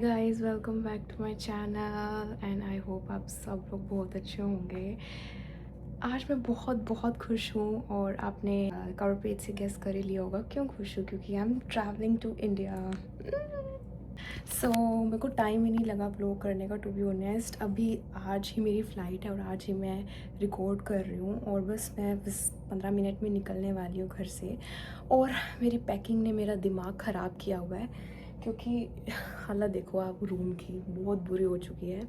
Guys welcome back to my channel and I hope आप सब लोग बहुत अच्छे होंगे। आज मैं बहुत बहुत खुश हूँ और आपने कवर पेज से गेस कर ही लिया होगा क्यों खुश हूँ, क्योंकि I am travelling to India. So मेरे को टाइम ही नहीं लगा ब्लॉग करने का, टू बी ऑनेस्ट। अभी आज ही मेरी फ़्लाइट है और आज ही मैं रिकॉर्ड कर रही हूँ और मैं बस 15 मिनट में निकलने वाली हूँ घर से। और मेरी पैकिंग ने मेरा दिमाग ख़राब किया हुआ है, क्योंकि हालत देखो आप, रूम की बहुत बुरी हो चुकी है।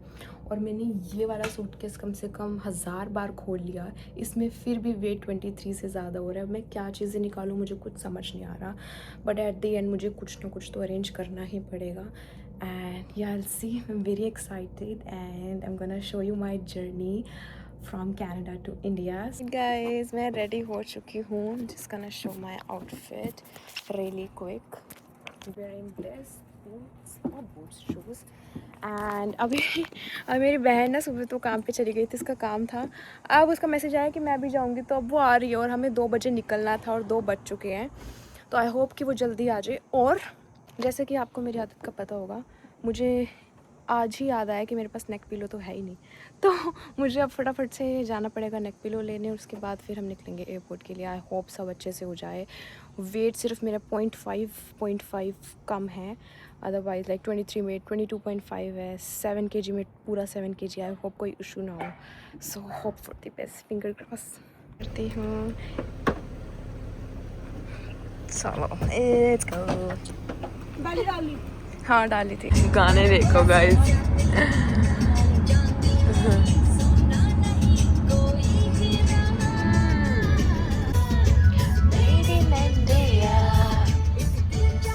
और मैंने ये वाला सूटकेस कम से कम 1000 बार खोल लिया, इसमें फिर भी वेट 23 से ज़्यादा हो रहा है। मैं क्या चीज़ें निकालूं, मुझे कुछ समझ नहीं आ रहा, बट एट द एंड मुझे कुछ ना कुछ तो अरेंज करना ही पड़ेगा। And yeah, I'll see, I'm very excited and I'm gonna show you my journey from Canada to India. Guys, मैं रेडी हो चुकी हूँ, just gonna show my outfit really quick. Wearing this boots, not boots, shoes. And अभी मेरी बहन ना सुबह तो काम पे चली गई थी, इसका काम था। अब उसका मैसेज आया कि मैं भी जाऊँगी, तो अब वो आ रही है और हमें 2 बजे निकलना था और 2 बज चुके हैं। तो आई होप कि वो जल्दी आ जाए। और जैसे कि आपको मेरी आदत का पता होगा, मुझे आज ही याद आया कि मेरे पास नेक पिलो तो है ही नहीं, तो मुझे अब फटाफट से जाना पड़ेगा नेक पिलो लेने और उसके बाद फिर हम निकलेंगे एयरपोर्ट के लिए। आई होप सब अच्छे से हो जाए। वेट सिर्फ मेरा 0.5 कम है, अदरवाइज़ लाइक 23 में 22.5 है। 7 kg में पूरा 7 kg। आई होप कोई इशू ना हो, so hope for the best, finger cross करती हूँ। चलो लेट्स गो। डाली हाँ डाली थी। गाने देखो गाइस।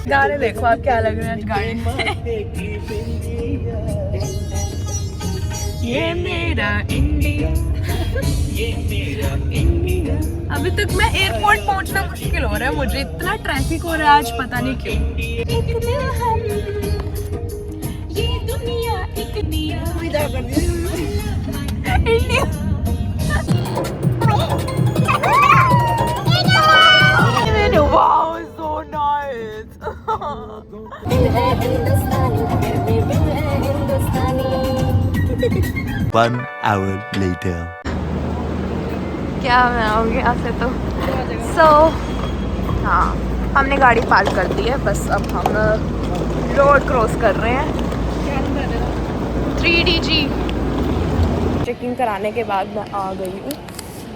गाने देखो आप, क्या लग रहा है आज गाने में। ये मेरा इंडिया, ये मेरा इंडिया। अभी तक मैं एयरपोर्ट पहुंचना मुश्किल हो रहा है मुझे, इतना ट्रैफिक हो रहा है आज, पता नहीं क्यों। ये दुनिया एक दिया विदा कर दी India. Wow, so nice. 1 hour later. क्या मैं आऊँगी यहाँ से तो। हाँ, हमने गाड़ी पार्क कर दी है, बस अब हम रोड क्रॉस कर रहे हैं। 3DG चेकिंग कराने के बाद मैं आ गई हूँ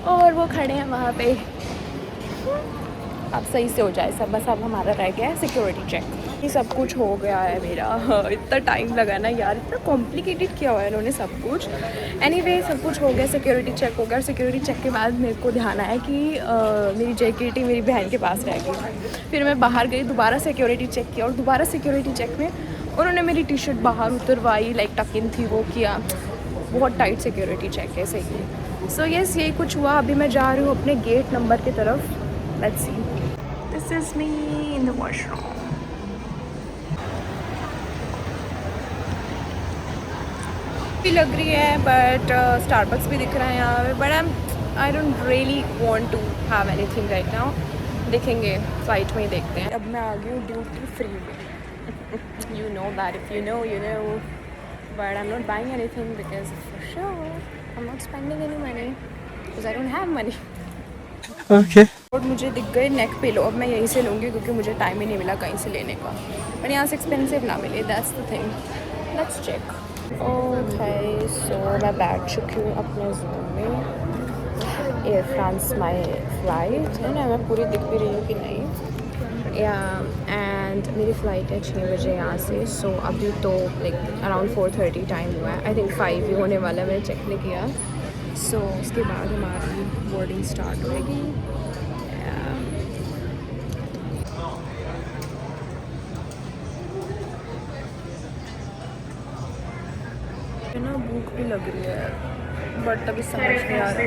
और वो खड़े हैं वहाँ पे। अब सही से हो जाए सब, बस अब हमारा रह गया है सिक्योरिटी चेक। ये सब कुछ हो गया है मेरा। इतना टाइम लगा ना यार, इतना कॉम्प्लिकेटेड किया हुआ है इन्होंने सब कुछ। एनीवे सब कुछ हो गया, सिक्योरिटी चेक हो गया। सिक्योरिटी चेक के बाद मेरे को ध्यान आया कि मेरी जैकेट मेरी बहन के पास रह गई। फिर मैं बाहर गई, दोबारा सिक्योरिटी चेक किया और दोबारा सिक्योरिटी चेक में उन्होंने मेरी टी शर्ट बाहर उतरवाई, लाइक टक इन थी, वो किया। बहुत टाइट सिक्योरिटी चेक है, सही। सो यस, यही कुछ हुआ। अभी मैं जा रही हूँ अपने गेट नंबर की तरफ। Let's see, this is me in the washroom. भी लग रही है, बट स्टारबक्स भी दिख रहा है यहाँ पे, but I don't really want to have anything right now. देखेंगे, फ्लाइट में ही देखते हैं। अब मैं आ गई हूँ ड्यूटी फ्री में। You know that, if you know you know, but I am not buying anything because for sure I am not spending any money because I don't have money. Okay. और मुझे दिख गए neck pillow, अब मैं यहीं से लूँगी क्योंकि मुझे टाइम ही नहीं मिला कहीं से लेने का। पर यहाँ से एक्सपेंसिव ना मिले, that's the thing. Let's check. Okay, so मैं बैठ चुकी हूँ अपने जोन में। एयर फ्रांस माई फ्लाइट है ना, मैं पूरी दिख भी रही हूँ कि नहीं। या एंड मेरी फ़्लाइट है 6 बजे यहाँ से। सो अभी तो लाइक अराउंड 4:30 टाइम हुआ है। आई थिंक 5 ही होने वाला है, मैंने चेक नहीं किया। सो उसके बाद हमारी बोर्डिंग स्टार्ट होएगी। ना भूख भी लग रही है, बट अभी समझ नहीं आ रहा।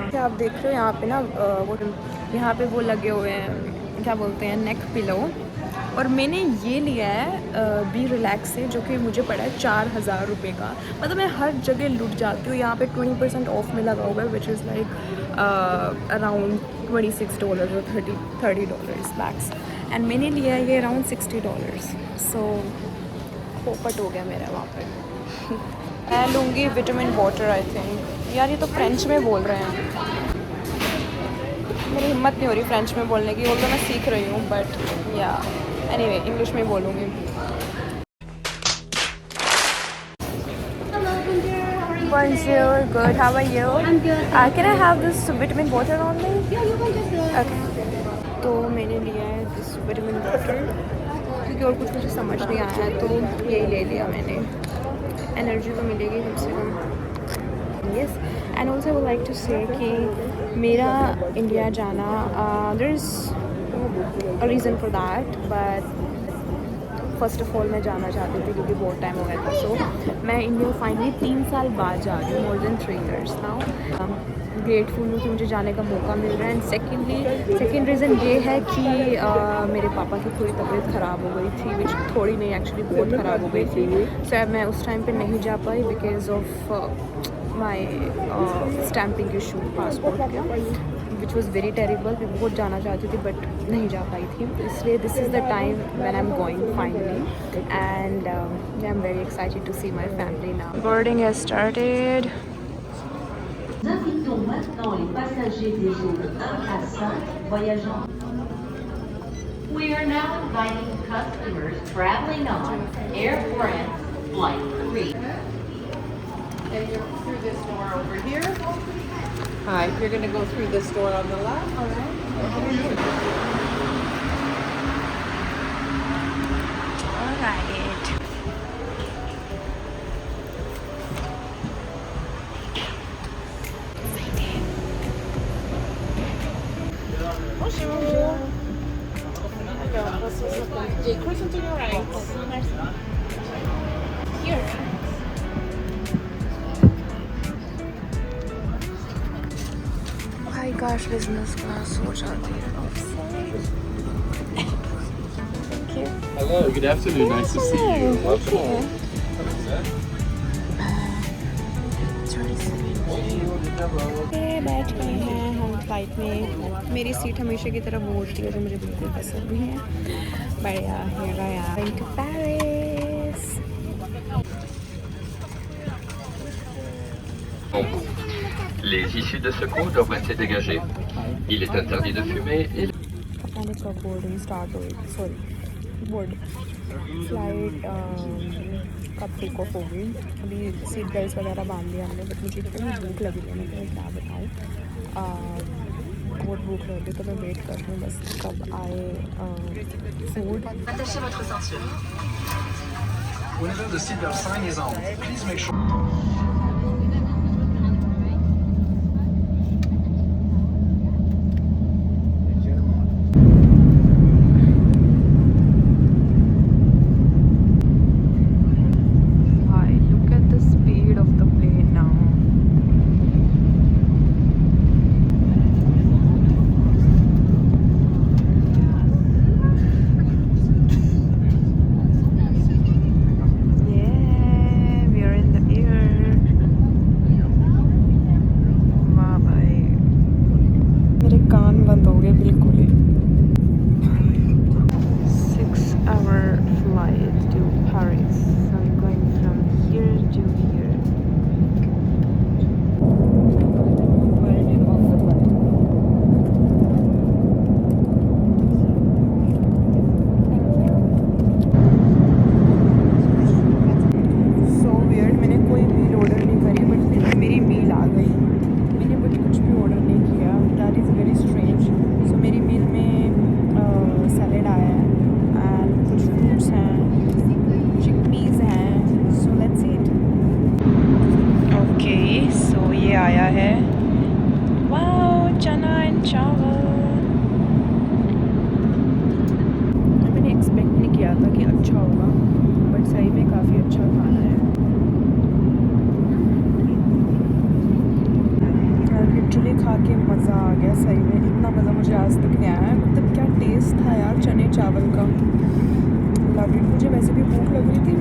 क्या आप देख रहे हो यहाँ पे ना, वो यहाँ पे वो लगे हुए हैं, क्या बोलते हैं, नेक पिलो। और मैंने ये लिया है बी रिलैक्स से, जो कि मुझे पड़ा है 4000 रुपये का। मतलब मैं हर जगह लुट जाती हूँ। यहाँ पे 20% ऑफ में लगा हुआ है, विच इज़ लाइक अराउंड $26 और $30 मैक्स। एंड मैंने लिया ये अराउंड $60। सो पोपट हो गया मेरा वहाँ पर। मैं लूँगी विटामिन वाटर आई थिंक। यार ये तो फ्रेंच में बोल रहे हैं, मेरी हिम्मत नहीं हो रही फ्रेंच में बोलने की, वो तो मैं सीख रही हूँ बट या एनीवे इंग्लिश में बोलूँगी। Bonjour, good. How are you? I'm good. Can I have this vitamin water only? Yeah, you can just Okay. तो मैंने लिया है दिस विटामिन वाटर क्योंकि और कुछ मुझे समझ नहीं आया है तो यही ले लिया मैंने। एनर्जी तो मिलेगी कम से कम। Yes and also I would like to say कि मेरा इंडिया जाना there is a reason for that, but first of all मैं जाना चाहती थी क्योंकि बहुत टाइम हो गया था। सो मैं इंडिया फाइनली 3 साल बाद जा रही हूँ, more than 3 years now. Grateful हूँ कि मुझे जाने का मौका मिल रहा है। एंड सेकेंड रीज़न ये है कि मेरे पापा की थोड़ी तबीयत ख़राब हो गई थी, विच थोड़ी नहीं एक्चुअली बहुत ख़राब हो गई थी। सो मैं उस टाइम पे नहीं जा पाई because of my stamping issue passport का, विच वॉज़ वेरी टेरिबल। मैं बहुत जाना चाहती थी बट नहीं जा पाई थी, इसलिए this is the time when I am going finally and I am very excited to see my family now. Boarding has started. Nous invitons maintenant les passagers des zones 1 à 5 voyageant. We are now inviting customers traveling on Air France Flight 3. And you're through this door over here. Hi, you're going to go through this door on the left. All right. Alright. Croissant to your right. Here. भाई gosh, business class हो जाती है। Thank you. Hello, good afternoon. Nice to see you. Welcome. बैठ गए हैं हम flight में। मेरी सीट हमेशा की तरह वो होती है जो मुझे बिल्कुल पसंद नहीं है। बढ़िया है going to Paris. Les issues de secours doivent rester dégagées. Il est interdit de fumer et... पता नहीं कब बोर्डिंग स्टार्ट हुई, सॉरी बोर्ड फ्लाइट कब टेक ऑफ हो गई। अभी सीट बेल्ट वगैरह बांध लिया हमने, बट मुझे इतनी भूख लगी है, मैं क्या बताऊँ, बहुत भूख लगी तो मैं वेट कर रही हूँ बस कब आए food. Attachez votre ceinture. Whenever the seatbelt sign is on, please make sure. मुझे वैसे भी भूख लग रही थी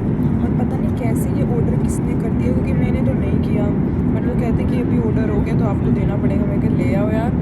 और पता नहीं कैसे ये ऑर्डर किसने कर दिया क्योंकि मैंने तो नहीं किया, बट वो कहते कि अभी ऑर्डर हो गया तो आपको देना पड़ेगा। मैं कह ले आओ यार।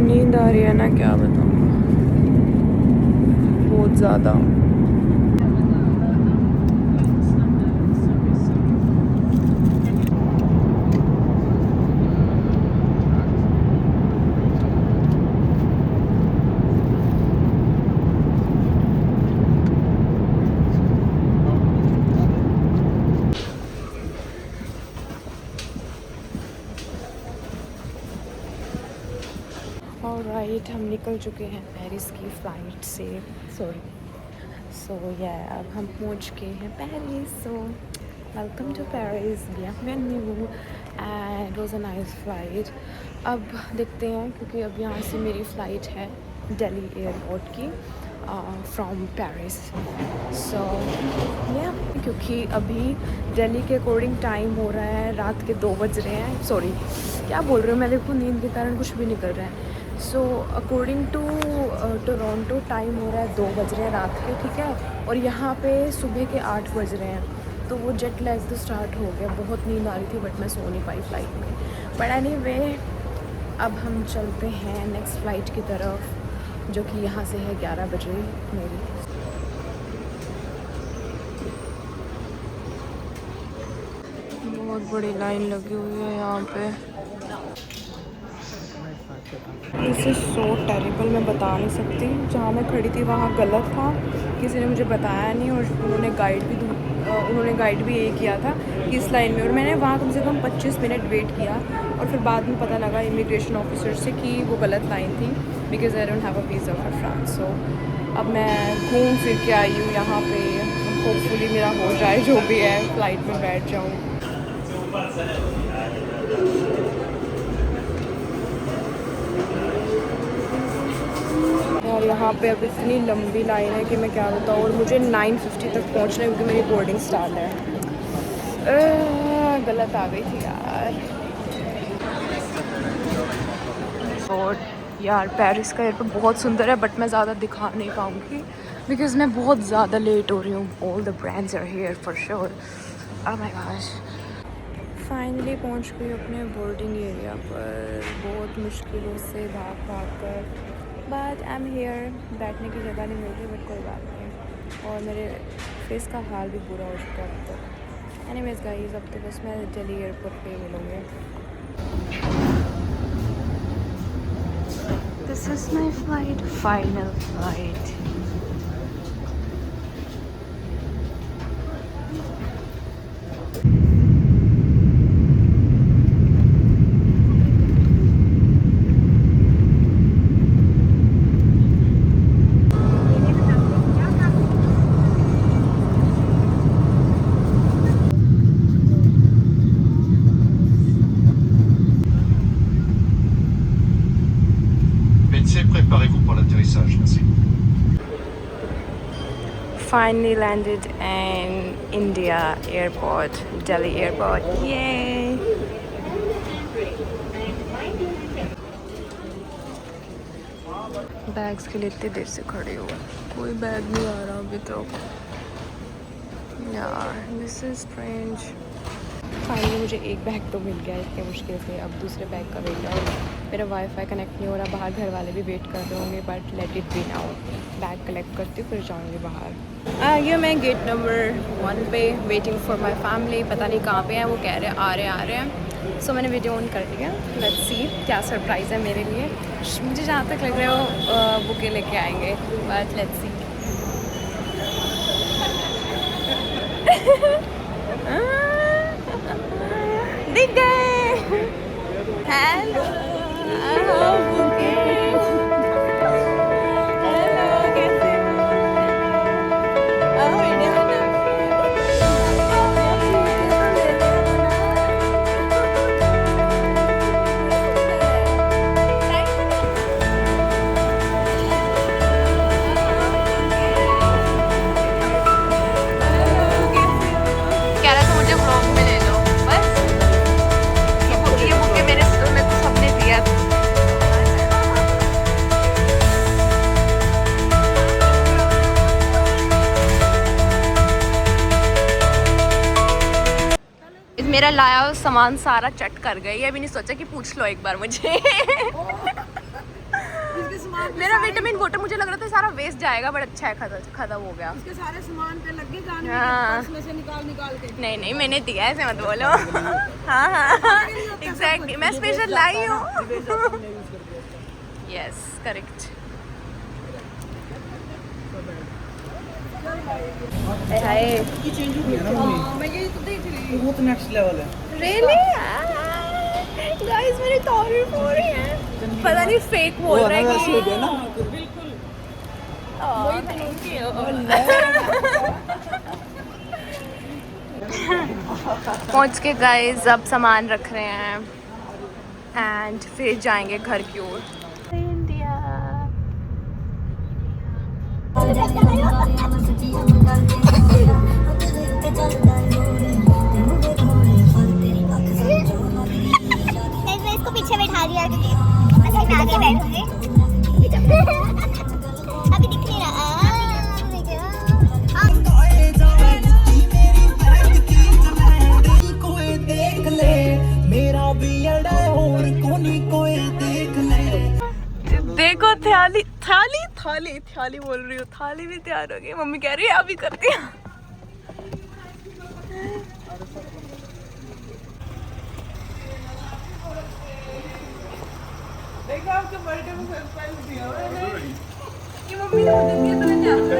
नींद आ रही है ना, क्या बताऊँ, बहुत ज़्यादा। ऑलराइट, हम निकल चुके हैं पेरिस की फ़्लाइट से, सो अब हम पहुंच गए हैं Paris. So welcome to Paris, बिenvenue, and it was a nice flight. अब देखते हैं, क्योंकि अब यहाँ से मेरी फ़्लाइट है दिल्ली एयरपोर्ट की फ्रॉम पेरिस। सो क्योंकि अभी दिल्ली के अकॉर्डिंग टाइम हो रहा है रात के 2 बज रहे हैं। सॉरी, क्या बोल रही हूँ मैं, देखो नींद के कारण कुछ भी नहीं कर रहा है। So according to Toronto time हो रहा है 2 बज रहे हैं रात के, ठीक है, और यहाँ पे सुबह के 8 बज रहे हैं। तो वो जेट लैग तो स्टार्ट हो गया। बहुत नींद आ रही थी बट मैं सो नहीं पाई फ़्लाइट में। बट एनीवे, अब हम चलते हैं नेक्स्ट फ़्लाइट की तरफ, जो कि यहाँ से है 11 बजे मेरी। बहुत बड़ी लाइन लगी हुई है यहाँ पे। दिस इज़ सो टेरिबल, मैं बता नहीं सकती। जहाँ मैं खड़ी थी वहाँ गलत था, किसी ने मुझे बताया नहीं, और उन्होंने गाइड भी यही किया था कि इस लाइन में, और मैंने वहाँ कम से कम 25 मिनट वेट किया, और फिर बाद में पता लगा इमिग्रेशन ऑफिसर से कि वो गलत लाइन थी, because I don't have a visa for France. So अब मैं घूम फिर के आई हूँ यहाँ पे। होपफुली मेरा हो जाए जो भी है, फ़्लाइट में बैठ जाऊँ। और यहाँ पे अब इतनी लंबी लाइन है कि मैं क्या बताऊँ, और मुझे 9:50 तक पहुँचना है क्योंकि मेरी बोर्डिंग स्टार्ट है। गलत आ गई थी यार। और यार पेरिस का एयरपोर्ट बहुत सुंदर है, बट मैं ज़्यादा दिखा नहीं पाऊँगी बिकॉज़ मैं बहुत ज़्यादा लेट हो रही हूँ। All the brands are here for sure. Oh my gosh, finally पहुँच गई अपने बोर्डिंग एरिया पर, बहुत मुश्किलों से भाग कर, बट आई एम हियर। बैठने की जगह नहीं मिल रही, बट कोई बात नहीं। और मेरे फेस का हाल भी बुरा हो चुका है अब तक। एनीवेज गाइस, अब तो बस मैं दिल्ली एयरपोर्ट पे मिलूँगी। This is my flight, final flight. Préparez-vous pour l'atterrissage, merci. Finally landed in India airport, Delhi airport. Yay! Bags के लिए इतनी देर से खड़ी हूँ, कोई बैग नहीं आ रहा अभी तक यार। This is strange. फाइनली मुझे एक बैग तो मिल गया इतने मुश्किल से। अब दूसरे बैग का वेट है, और मेरा वाईफाई कनेक्ट नहीं हो रहा। बाहर घर वाले भी वेट कर रहे होंगे, but let it be now. Bag collect करती हूँ, फिर जाऊँगी बाहर। ये मैं गेट नंबर 1 पे वेटिंग फॉर माई फैमिली। पता नहीं कहाँ पे हैं, वो कह रहे हैं आ रहे हैं। सो मैंने वीडियो ऑन कर लिया। लेट्स सी क्या सरप्राइज़ है मेरे लिए। मुझे जहाँ तक लग रहा है वो बुके लेके आएंगे, बट लेट्स सी। दिख गए। Hello, bouquet. हेलो, कैसे हो? वीडियो कह रहा था मुझे ब्लॉग में ले लो, बस ये बुके मेरे को सबने दिया। मेरा लाया हुआ सामान सारा चट कर गई है। अभी नहीं सोचा कि पूछ लो एक बार मुझे। मेरा विटामिन वाटर मुझे लग रहा था सारा वेस्ट जाएगा, बट अच्छा है, खत्म हो गया। इसके सारे सामान पे लग गए जाने हाँ। पर्स में से निकाल के। नहीं नहीं मैंने दिया, ऐसे मत बोलो। हाँ हाँ एग्जैक्टली, मैं स्पेशल लाई हूँ। Yes correct. मैं ये तो देख रही बहुत नेक्स्ट लेवल है। रियली गाइस मेरी तारीफ हो रही है, पता नहीं फेक बोल रहा है कि पहुंच के गाइस अब सामान रख रहे हैं एंड फिर जाएंगे घर की ओर। इंडिया मैं इसको पीछे बैठा दिया क्योंकि मैं आगे बैठूंगी। अभी दिख नहीं रहा। देखो थाली थाली थाली थाली बोल रही हूँ, थाली भी तैयार हो गई। मम्मी कह रही है अभी करती है। देखो आपके बर्थडे में सरप्राइज दिया मैंने। ये मम्मी ने मुझे दिया तो मैंने आपको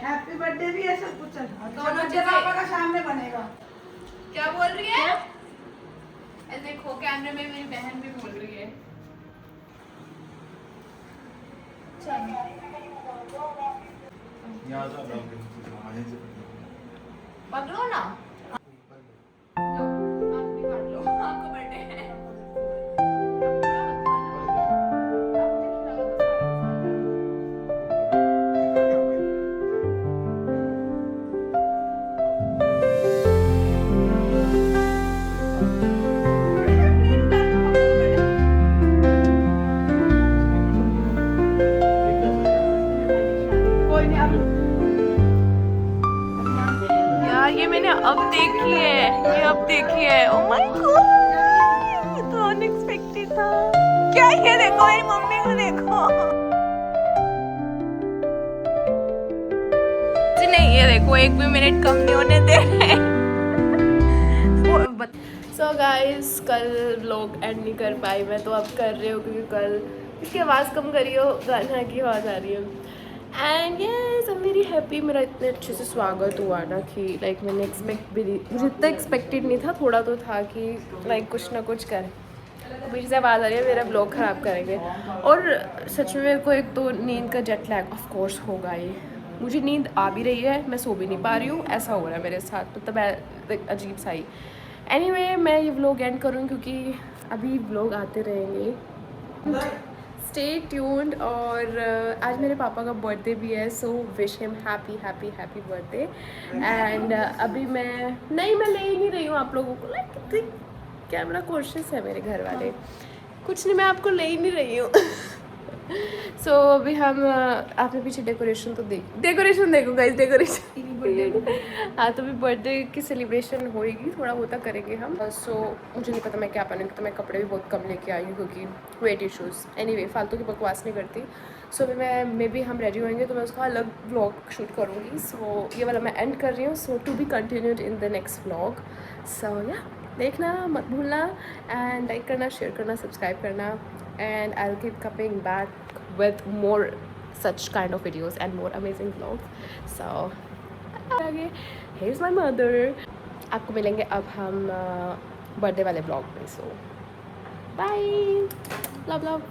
हैप्पी बर्थडे भी है सब कुछ। दोनों चलो पापा का सामने बनेगा। क्या बोल रही है? देखो कैमरे में मेरी बहन भी बोल रही है। पकड़ो ना। लो, आप भी काट लो, आपको बर्थडे है। ये मैंने अब देखी है, ये अब देखी है। ओह माय गॉड, ये तो अनएक्सपेक्टेड था। क्या ये देखो, मेरी मम्मी को देखो। नहीं ये देखो, एक भी मिनट कम नहीं होने दे रहे। सो गाइस कल व्लॉग एंड नहीं कर पाई मैं, तो अब कर रही हूँ क्योंकि कल इसकी आवाज़ कम करी हो, गाना की आवाज़ आ रही है। And yes I am very happy. मेरा इतने अच्छे से स्वागत हुआ ना कि लाइक मैंने एक्सपेक्ट भी मुझे इतना एक्सपेक्टेड नहीं था, थोड़ा तो था कि लाइक कुछ ना कुछ करें। बीच से आवाज़ आ रही है, मेरा ब्लॉग ख़राब करेंगे। और सच में मेरे को एक तो नींद का जेट लैग ऑफ कोर्स होगा ही। मुझे नींद आ भी रही है, मैं सो भी नहीं पा रही हूँ, ऐसा हो रहा है मेरे साथ, मतलब अजीब सा ही। एनीवे मैं ये व्लॉग एंड करूँ क्योंकि अभी व्लॉग आते रहेंगे। Stay tuned. और आज मेरे पापा का बर्थडे भी है, so wish him happy happy happy birthday. And अभी मैं ले ही नहीं रही हूँ आप लोगों को, लाइक कितनी कैमरा कॉन्शियस है मेरे घर वाले। कुछ नहीं, मैं आपको ले ही नहीं रही हूँ। सो अभी हम आपने पीछे डेकोरेशन तो डेकोरेशन देखो गाइस, डेकोरेशन। हाँ तो अभी बर्थडे की सेलिब्रेशन होएगी, थोड़ा होता करेंगे हम। सो मुझे नहीं पता मैं क्या पहनूँगी, तो मैं कपड़े भी बहुत कम लेके आई हूँ क्योंकि वेट इश्यूज़। एनीवे फालतू की बकवास नहीं करती। सो अभी मैं मे बी हम रेडी होएंगे तो मैं उसका अलग व्लॉग शूट करूँगी। सो ये वाला मैं एंड कर रही हूँ। So to be continued in the next vlog. So yeah देखना मत भूलना, एंड लाइक करना, शेयर करना, सब्सक्राइब करना, and I will keep coming back with more such kind of videos and more amazing vlogs. So आगे here's my mother. आपको मिलेंगे अब हम बर्थडे वाले ब्लॉग में। So bye, love love.